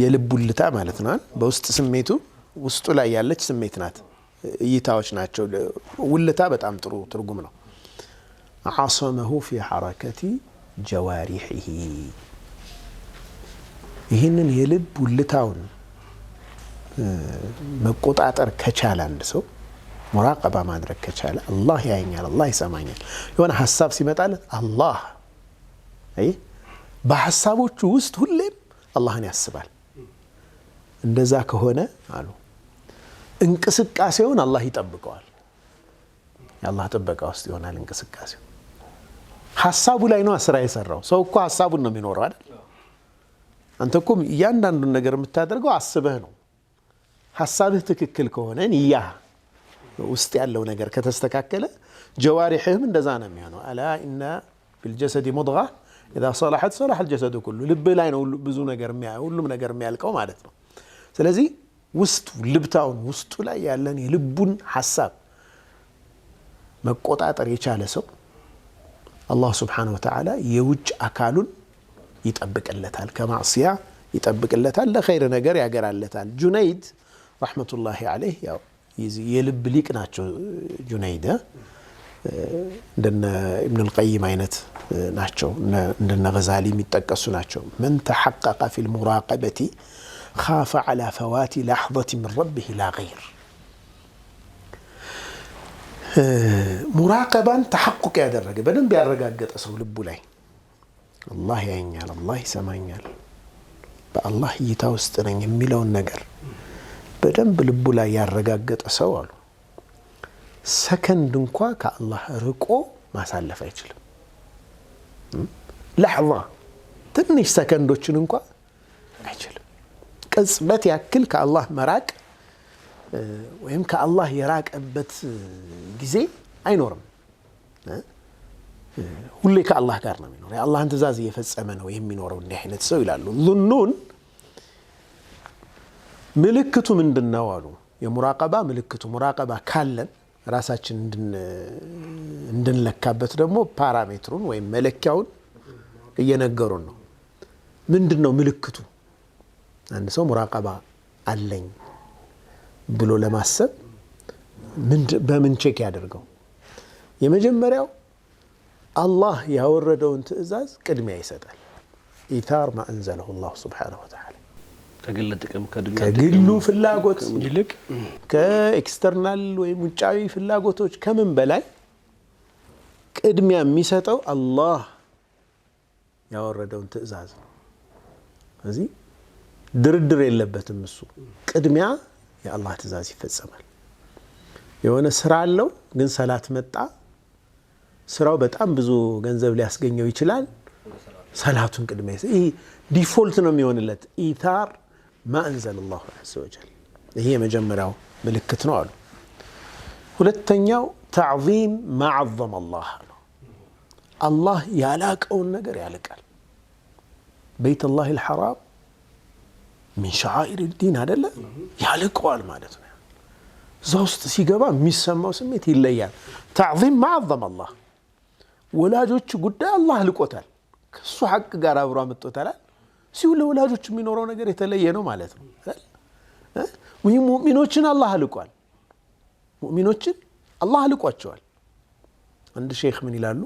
የልቡልታ ማለት ነው በውስጥ ስሜቱ ውስጡ ላይ ያለች ስሜት ናት እይታዎች ናቸው ውልታ በጣም ጥሩ ትርጉም ነው عصمه في حركة جوارحه ይህንን የልብ ውልታውን መቆጣጠር ከቻለ አንድ ሰው ሙራቀባ ማድረግ ከቻለ አላህ ያየኛል አላህ ይሰማኛል የሆነ ሐሳብ ሲመጣለት አላህ አይ በሐሳቦቹ ውስጥ ሁሌም አላህን ያስባል እንደዛ ከሆነ አሉ እንቅስቃሴውን አላህ ይጠብቀዋል ያላህ ጥበቃ ውስጥ ይሆናል እንቅስቃሴው ሐሳቡ ላይ ነው አስራ የሰራው ሰው እኮ ሐሳቡን ነው የሚኖረው አይደል አንተ እኮ እያንዳንዱን ነገር የምታደርገው አስበህ ነው ሐሳብህ ትክክል ከሆነ ንያ ውስጥ ያለው ነገር ከተስተካከለ ጀዋሪህም እንደዛ ነው የሚሆነው አላ ኢነ بالجسد مضغة اذا صلحت صلح الجسد كله ልብ ላይ ነው ብዙ ነገር ሁሉም ነገር የሚያልቀው ማለት ነው ስለዚህ ውስጡ ልብታውን ውስጡ ላይ ያለን የልቡን ሐሳብ መቆጣጠር የቻለ ሰው አላህ Subhanahu Wa Ta'ala የውጭ አካሉን ይጠብቅለታል ከማዕሲያ ይጠብቅለታል ለኸይር ነገር ያገራለታል ጁነይድ ረህመቱላሂ ዐለይሂ ያው የልብ ሊቅ ናቸው ጁነይድ እንደነ ኢብኑ አልቀይም አይነት ናቸው እንደነ ገዛሊ የሚጠቀሱ ናቸው من تحقق في المراقبة خاف على فوات لحظة من ربه لا غير مراقبا تحقق ያደረገ በደንብ ያረጋገጠ ሰው ልቡ ላይ አላህ ያየኛል አላህ ይሰማኛል በአላህ እይታ ውስጥ ነኝ የሚለውን ነገር በደንብ ልቡ ላይ ያረጋገጠ ሰው አሉ ሰከንድ እንኳን ከአላህ ርቆ ማሳለፍ አይችልም لحظة ትንሽ ሰከንዶችን እንኳን አይችልም ቅጽበት ያክል ከአላህ መራቅ ወይም ከአላህ የራቀበት ጊዜ አይኖርም ሁሌ ከአላህ ጋር ነው የሚኖረው የአላህን ትእዛዝ እየፈጸመ ነው የሚኖረው እንዲህ አይነት ሰው ይላሉ ዙኑን ምልክቱ ምንድነው አሉ የሙራቀባ ምልክቱ ሙራቀባ ካለን ራሳችን እንድንለካበት ደግሞ ፓራሜትሩን ወይም መለኪያውን እየነገሩን ነው። ምንድነው ምልክቱ? አንድ ሰው ሙራቀባ አለኝ ብሎ ለማሰብ በምን ቼክ ያደርገው? የመጀመሪያው አላህ ያወረደውን ትእዛዝ ቅድሚያ ይሰጣል። ኢታር ማ አንዘለሁ አላህ ሱብሓነሁ ወተዓላ ከግል ጥቅም ከግሉ ፍላጎት ይልቅ ከኤክስተርናል ወይም ውጫዊ ፍላጎቶች ከምን በላይ ቅድሚያ የሚሰጠው አላህ ያወረደውን ትእዛዝ ነው። ስለዚህ ድርድር የለበትም። እሱ ቅድሚያ የአላህ ትእዛዝ ይፈጸማል። የሆነ ስራ አለው ግን ሰላት መጣ፣ ስራው በጣም ብዙ ገንዘብ ሊያስገኘው ይችላል። ሰላቱን ቅድሚያ ይሄ ዲፎልት ነው የሚሆንለት። ኢታር ማ አንዘለ አላሁ ዐዘ ወጀል። ይሄ የመጀመሪያው ምልክት ነው አሉ። ሁለተኛው ተዕዚም ማ ዐዘመ አላህ አሉ። አላህ ያላቀውን ነገር ያልቃል። በይት አላሂል ሐራም ሚን ሸዓኢር ዲን አይደለ? ያልቀዋል ማለት ነው። እዛ ውስጥ ሲገባ የሚሰማው ስሜት ይለያል። ተዕዚም ማ ዐዘመ አላህ። ወላጆች ጉዳይ አላህ ልቆታል፣ ከሱ ሐቅ ጋር አብሮ አመጣታል። ሲውል ለወላጆች የሚኖረው ነገር የተለየ ነው ማለት ነው። ወይ ሙእሚኖችን አላህ ልቋል፣ ሙእሚኖችን አላህ ልቋቸዋል። አንድ ሼክ ምን ይላሉ?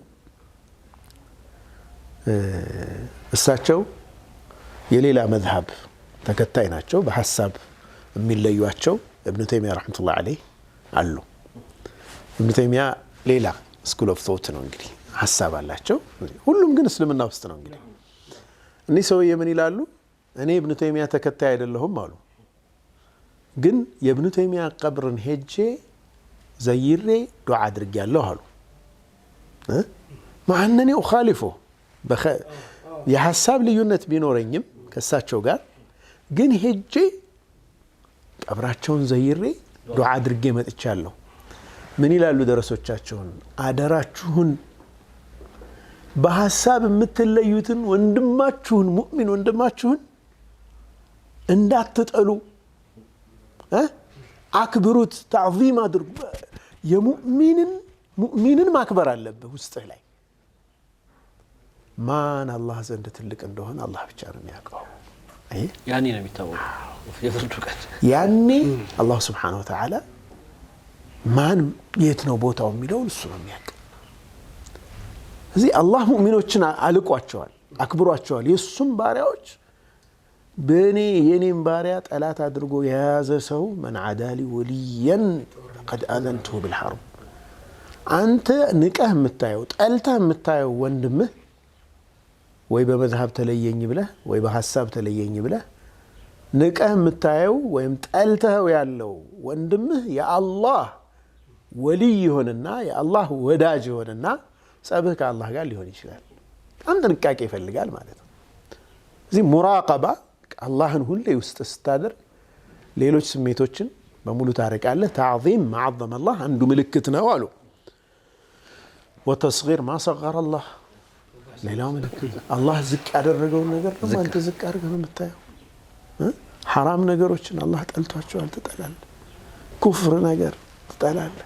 እሳቸው የሌላ መዝሀብ ተከታይ ናቸው። በሐሳብ የሚለዩቸው ኢብኑ ተይሚያ ረሕመቱላህ ዐለይህ አሉ። ኢብኑ ተይሚያ ሌላ ስኩል ኦፍ ቶት ነው እንግዲህ ሐሳብ አላቸው። ሁሉም ግን እስልምና ውስጥ ነው። እንግዲህ እኒህ ሰውዬ ምን ይላሉ? እኔ ኢብኑ ተይሚያ ተከታይ አይደለሁም አሉ፣ ግን የኢብኑ ተይሚያ ቀብርን ሄጄ ዘይሬ ዱዓ አድርጌያለሁ አሉ። ማዕነኔ ኡኻሊፎ የሐሳብ ልዩነት ቢኖረኝም ከእሳቸው ጋር ግን ሄጄ ቀብራቸውን ዘይሬ ዱዓ አድርጌ መጥቻለሁ። ምን ይላሉ ደረሶቻቸውን? አደራችሁን በሐሳብ የምትለዩትን ወንድማችሁን ሙእሚን ወንድማችሁን እንዳትጠሉ፣ አክብሩት፣ ተዕዚም አድርጉ። ሙእሚንን ማክበር አለብህ ውስጥህ ላይ። ማን አላህ ዘንድ ትልቅ እንደሆነ አላህ ብቻ ነው የሚያውቀው። ያኔ ነው የሚታወቀው የፍርዱ ቀን። ያኔ አላህ ሱብሓነሁ ወተዓላ ማን የት ነው ቦታው የሚለውን እሱ ነው የሚያውቀው። እዚህ አላህ ሙእሚኖችን አልቋቸዋል፣ አክብሯቸዋል። የእሱም ባሪያዎች የኔም ባሪያ ጠላት አድርጎ የያዘ ሰው መን ዓዳሊ ወልየን ቀድ አዘንቱሁ ቢልሐርብ። አንተ ንቀህ የምታየው ጠልተህ የምታየው ወንድምህ ወይ በመዝሀብ ተለየኝ ብለህ ወይ በሐሳብ ተለየኝ ብለህ ንቀህ የምታየው ወይም ጠልተኸው ያለው ወንድምህ የአላህ ወልይ ይሆንና የአላህ ወዳጅ ይሆንና ጸብህ ከአላህ ጋር ሊሆን ይችላል። በጣም ጥንቃቄ ይፈልጋል ማለት ነው። እዚህ ሙራቀባ አላህን ሁሌ ውስጥ ስታደርግ ሌሎች ስሜቶችን በሙሉ ታርቃለህ። ተዕዚም ማ ዐዘመ አላህ አንዱ ምልክት ነው አሉ። ወተስጊር ማ ሰገረ አላህ ሌላው ምልክት። አላህ ዝቅ ያደረገውን ነገር ደግሞ አንተ ዝቅ አድርገህ ነው የምታየው። ሐራም ነገሮችን አላህ ጠልቷቸዋል፣ ትጠላለህ። ኩፍር ነገር ትጠላለህ።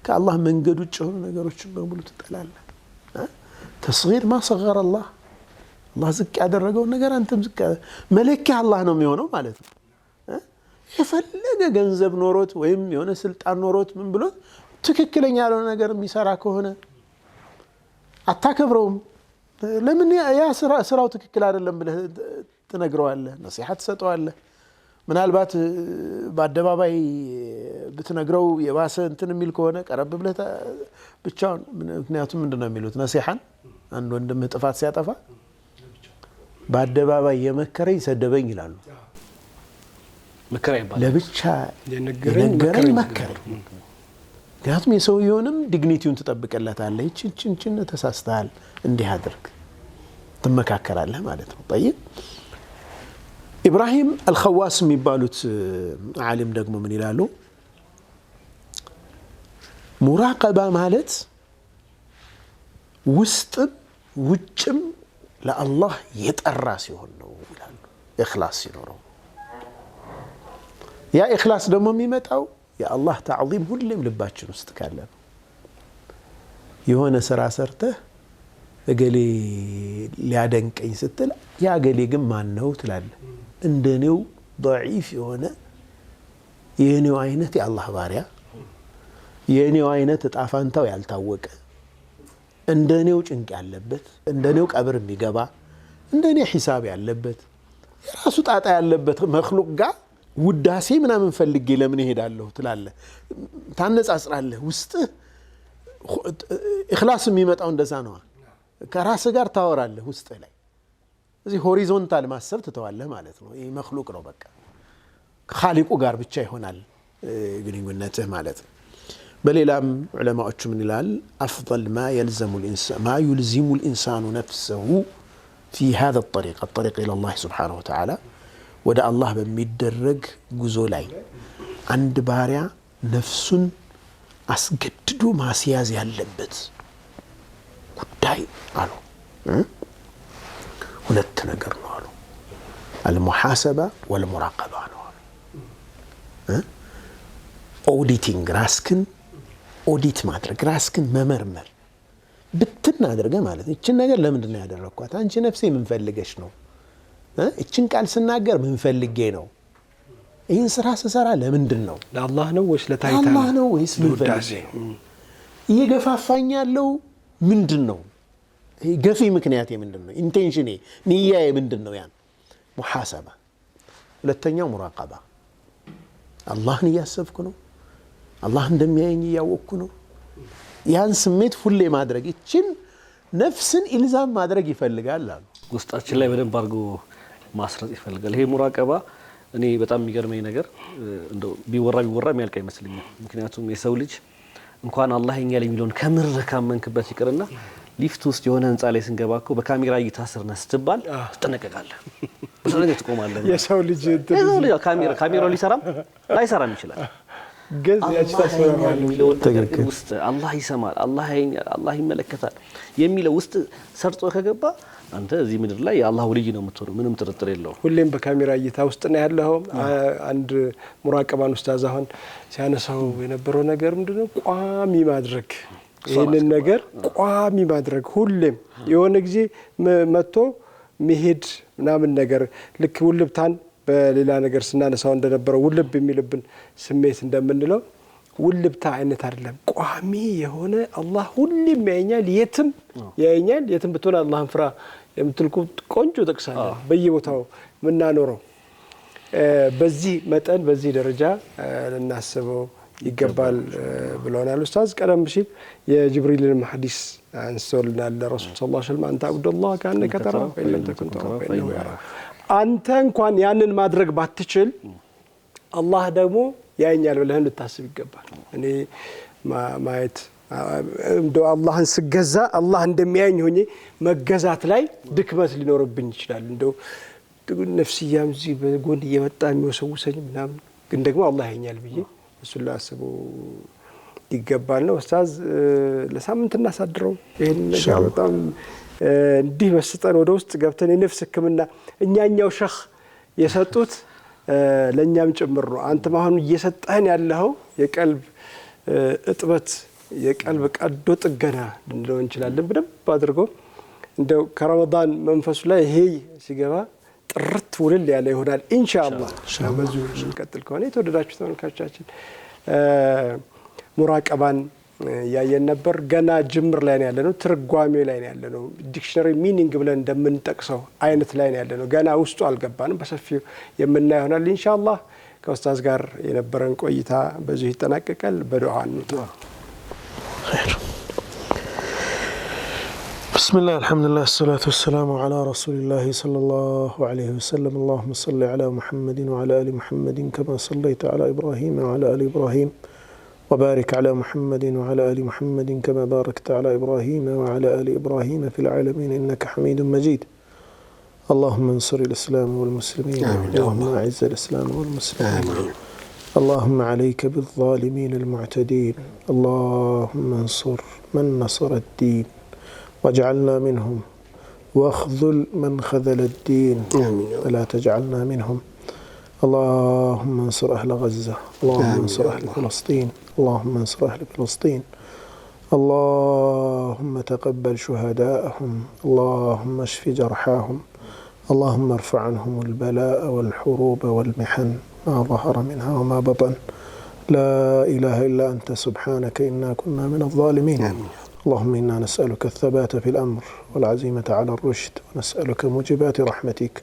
ከአላህ መንገድ ውጭ የሆኑ ነገሮችን በሙሉ ትጠላለህ። ተስጊር ማ ሰገረ አላህ አላህ ዝቅ ያደረገውን ነገር አንተም ዝቅ መለኪያ አላህ ነው የሚሆነው ማለት ነው። የፈለገ ገንዘብ ኖሮት ወይም የሆነ ስልጣን ኖሮት ምን ብሎት ትክክለኛ ያልሆነ ነገር የሚሰራ ከሆነ አታከብረውም። ለምን? ያ ስራው ትክክል አይደለም ብለህ ትነግረዋለህ፣ ነሲሐ ትሰጠዋለህ። ምናልባት በአደባባይ ብትነግረው የባሰ እንትን የሚል ከሆነ ቀረብ ብለህ ብቻውን። ምክንያቱም ምንድነው የሚሉት ነሲሐን አንድ ወንድምህ ጥፋት ሲያጠፋ በአደባባይ የመከረኝ ሰደበኝ ይላሉ። ለብቻ የነገረኝ መከረኝ። ምክንያቱም የሰውየውንም ዲግኒቲውን ትጠብቅለታለህ። ይችን ተሳስተሃል እንዲህ አድርግ ትመካከራለህ ማለት ነው። ጠይብ ኢብራሂም አልኸዋስ የሚባሉት ዓሊም ደግሞ ምን ይላሉ? ሙራቀባ ማለት ውስጥም ውጭም ለአላህ የጠራ ሲሆን ነው ይላሉ። ኢኽላስ ሲኖረው ያ ኢኽላስ ደግሞ የሚመጣው የአላህ ተዕዚም ሁሌም ልባችን ውስጥ ካለ ነው። የሆነ ስራ ሰርተህ እገሌ ሊያደንቀኝ ስትል ያ እገሌ ግን ማን ነው ትላለህ። እንደኔው ضعيف የሆነ የኔው አይነት የአላህ ባሪያ የኔው አይነት እጣ ፈንታው ያልታወቀ እንደኔው ጭንቅ ያለበት እንደኔው ቀብር የሚገባ እንደኔ ሒሳብ ያለበት የራሱ ጣጣ ያለበት መክሉቅ ጋር ውዳሴ ምናምን ፈልጌ ለምን እሄዳለሁ ትላለህ። ታነጻጽራለህ። ውስጥ ኢኽላስ የሚመጣው እንደዛ ነው። ከራስ ጋር ታወራለህ ውስጥ ላይ እዚህ ሆሪዞንታል ማሰብ ትተዋለህ ማለት ነው። ይሄ መክሉቅ ነው። በቃ ኻሊቁ ጋር ብቻ ይሆናል ግንኙነትህ ማለት ነው። በሌላም ዑለማዎቹ ምን ይላል? አፍضل ما يلزم الانسان ما يلزم الانسان نفسه في هذا الطريق الى الله سبحانه وتعالى ወደ አላህ በሚደረግ ጉዞ ላይ አንድ ባሪያ ነፍሱን አስገድዶ ማስያዝ ያለበት ጉዳይ አሉ ሁለት ነገር ነው አሉ። المحاسبة والمراقبة ነው አሉ። ኦዲቲንግ ራስክን ኦዲት ማድረግ ራስክን መመርመር ብትን አድርገ ማለት ነው። እቺን ነገር ለምንድን ነው ያደረኳት? አንቺ ነፍሴ ምን ፈልገሽ ነው? እቺን ቃል ስናገር ምን ፈልጌ ነው? ይህን ስራ ስሰራ ለምንድን ነው? ለአላህ ነው ወይስ ለታይታ ነው? ለአላህ ነው ወይስ ምን ፈልጌ ነው? እየገፋፋኝ ያለው ምንድን ነው? ገፊ ምክንያቴ ምንድን ነው? ኢንቴንሽኔ ንያዬ ምንድን ነው? ያን ሙሐሰባ። ሁለተኛው ሙራቀባ። አላህን እያሰብኩ ነው? አላህ እንደሚያየኝ እያወቅኩ ነው? ያን ስሜት ሁሌ ማድረግ ይችን ነፍስን ኢልዛም ማድረግ ይፈልጋል አሉ። ውስጣችን ላይ በደንብ አድርጎ ማስረጽ ይፈልጋል። ይሄ ሙራቀባ እኔ በጣም የሚገርመኝ ነገር እንደው ቢወራ የሚያልቅ አይመስልኝም። ምክንያቱም የሰው ልጅ እንኳን አላህ ይኛል የሚለውን ከምር ካመንክበት ይቅርና ሊፍት ውስጥ የሆነ ህንጻ ላይ ስንገባ እኮ በካሜራ እይታ ስር ነህ ስትባል ትጠነቀቃለህ። በሰለኝ ትቆማለህ። የሰው ልጅ ካሜራው ሊሰራም ላይሰራም ይችላል። ግን ውስጥ አላህ ይሰማል፣ አላህ ያየኛል፣ አላህ ይመለከታል የሚለው ውስጥ ሰርጾ ከገባ አንተ እዚህ ምድር ላይ የአላህ ወልይ ነው የምትሆነው። ምንም ጥርጥር የለውም። ሁሌም በካሜራ እይታ ውስጥ ነው ያለው። አንድ ሙራቀባን ኡስታዝ አሁን ሲያነሳው የነበረው ነገር ምንድነው? ቋሚ ማድረግ። ይሄንን ነገር ቋሚ ማድረግ ሁሌም የሆነ ጊዜ መጥቶ መሄድ ምናምን ነገር ልክ ውልብታን በሌላ ነገር ስናነሳው እንደነበረው ውልብ የሚልብን ስሜት እንደምንለው ውልብታ አይነት አይደለም። ቋሚ የሆነ አላህ ሁሌም ያየኛል፣ የትም ያየኛል፣ የትም ብትሆን አላህን ፍራ የምትልኩ ቆንጆ ጠቅሳለ በየቦታው ምናኖረው በዚህ መጠን በዚህ ደረጃ ልናስበው ይገባል ብለውናል ኡስታዝ። ቀደም ሲል የጅብሪልን ሐዲስ አንስተውልናል። ረሱል ሰለላሁ ዐለይሂ ወሰለም አንተ አብዱላህ ከአንከ ተራሁ ፈኢን ተኩን ተራሁ ፈኢነሁ የራክ። አንተ እንኳን ያንን ማድረግ ባትችል አላህ ደግሞ ያየኛል ብለህ ልታስብ ይገባል። እኔ ማየት እንደው አላህን ስገዛ አላህ እንደሚያየኝ ሆኜ መገዛት ላይ ድክመት ሊኖርብኝ ይችላል። እንደው ነፍስያም እዚህ በጎን እየመጣ የሚወሰውሰኝ ምናምን፣ ግን ደግሞ አላህ ያየኛል ብዬ እሱን ላስበው ይገባል ነው ኡስታዝ። ለሳምንት እናሳድረው ይሄን ነገር በጣም እንዲህ መስጠን ወደ ውስጥ ገብተን የነፍስ ሕክምና እኛኛው ሸህ የሰጡት ለኛም ጭምር ነው። አንተም አሁን እየሰጠህን ያለው የቀልብ እጥበት የቀልብ ቀዶ ጥገና ልንለው እንችላለን። በደንብ አድርጎ እንደው ከረመዳን መንፈሱ ላይ ይሄ ሲገባ ጥርት ውልል ያለ ይሆናል ኢንሻአላህ። በዚሁ እንቀጥል ከሆነ የተወደዳችሁ ተመልካቾቻችን ሙራቀባን ያየን ነበር። ገና ጅምር ላይ ያለነው፣ ትርጓሜ ላይ ያለነው፣ ዲክሽነሪ ሚኒንግ ብለን እንደምንጠቅሰው አይነት ላይ ያለነው፣ ገና ውስጡ አልገባንም። በሰፊው የምናየው ይሆናል ኢንሻአላህ። ከኡስታዝ ጋር የነበረን ቆይታ በዚሁ ይጠናቀቃል። በዱዓ እንውጣ። بسم الله الحمد لله الصلاة والسلام على رسول الله صلى الله عليه وسلم. اللهم صل على محمد وعلى آل محمد كما صليت على إبراهيم وعلى آل إبراهيم وبارك على محمد وعلى آل محمد كما باركت على إبراهيم وعلى آل إبراهيم في العالمين إنك حميد مجيد. اللهم انصر الإسلام والمسلمين. اللهم أعز الإسلام والمسلمين. اللهم عليك بالظالمين المعتدين. اللهم انصر من نصر الدين واجعلنا منهم واخذل من خذل الدين ولا تجعلنا منهم. اللهم انصر أهل غزة، اللهم انصر أهل فلسطين، اللهم انصر أهل فلسطين، اللهم تقبل شهداءهم، اللهم اشف جرحاهم، اللهم ارفع عنهم البلاء والحروب والمحن ما ظهر منها وما بطن. لا إله إلا أنت سبحانك إنا كنا من الظالمين. اللهم إنا نسألك الثبات في الأمر والعزيمة على الرشد، ونسألك موجبات رحمتك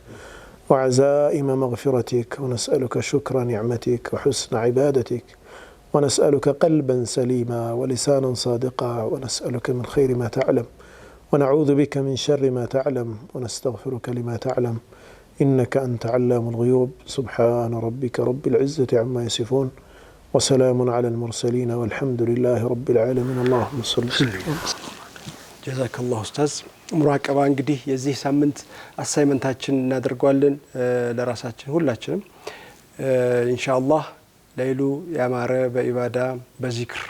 وعزائم مغفرتك، ونسألك شكر نعمتك وحسن عبادتك، ونسألك قلبا سليما ولسانا صادقا، ونسألك من خير ما تعلم، ونعوذ بك من شر ما تعلم، ونستغفرك لما تعلم، إنك أنت علام الغيوب. سبحان ربك رب العزة عما يصفون، وسلام على المرسلين، والحمد لله رب العالمين. اللهم صل وسلم. ጀዛከላሁ ኡስታዝ። ሙራቀባ እንግዲህ የዚህ ሳምንት አሳይመንታችን እናደርጓለን ለራሳችን ሁላችንም ኢንሻአላህ። ለይሉ ያማረ በኢባዳ በዚክር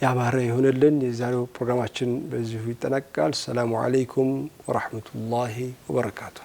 ያማረ ይሁንልን። የዛሬው ፕሮግራማችን በዚሁ ይጠናቀቃል። ሰላሙ አለይኩም ወራህመቱላሂ ወበረካቱሁ።